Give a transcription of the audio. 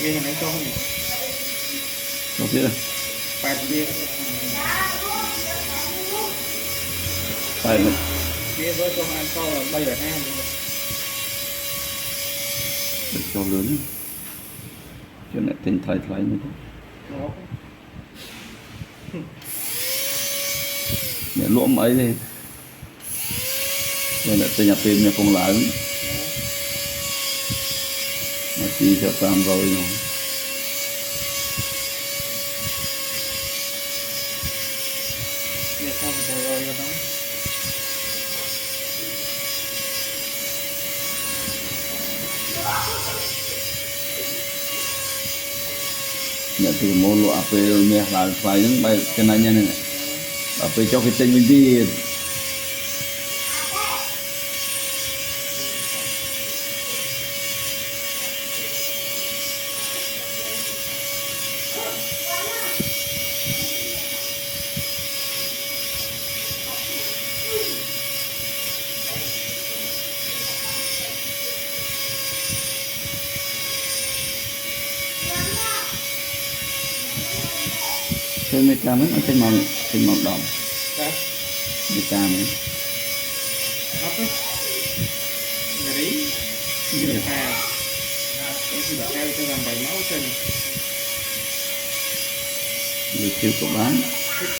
bia thằng này cho không nhỉ? Cho biết rồi. Bài bia. Bài mình. Bia với cho ăn to là bay rồi ha. Để cho lớn. Cho nên tình thay thay như thế. Đó. Mẹ lỗ mấy đi. Rồi lại tình nhập tiền mẹ không lái. Mà chỉ cho tam rồi rồi. Bia xong rồi đó. Nhận từ mô lộ áp mẹ là phải những bài cái này nha này. Áp cho cái tên mình đi. Trên mấy ca mấy trên màu đỏ. Đấy. Mấy ca mấy. Hấp ấy. Nhà đấy. Người ta. Cái gì bảo theo cho làm bài máu chân. Người kêu cậu bán.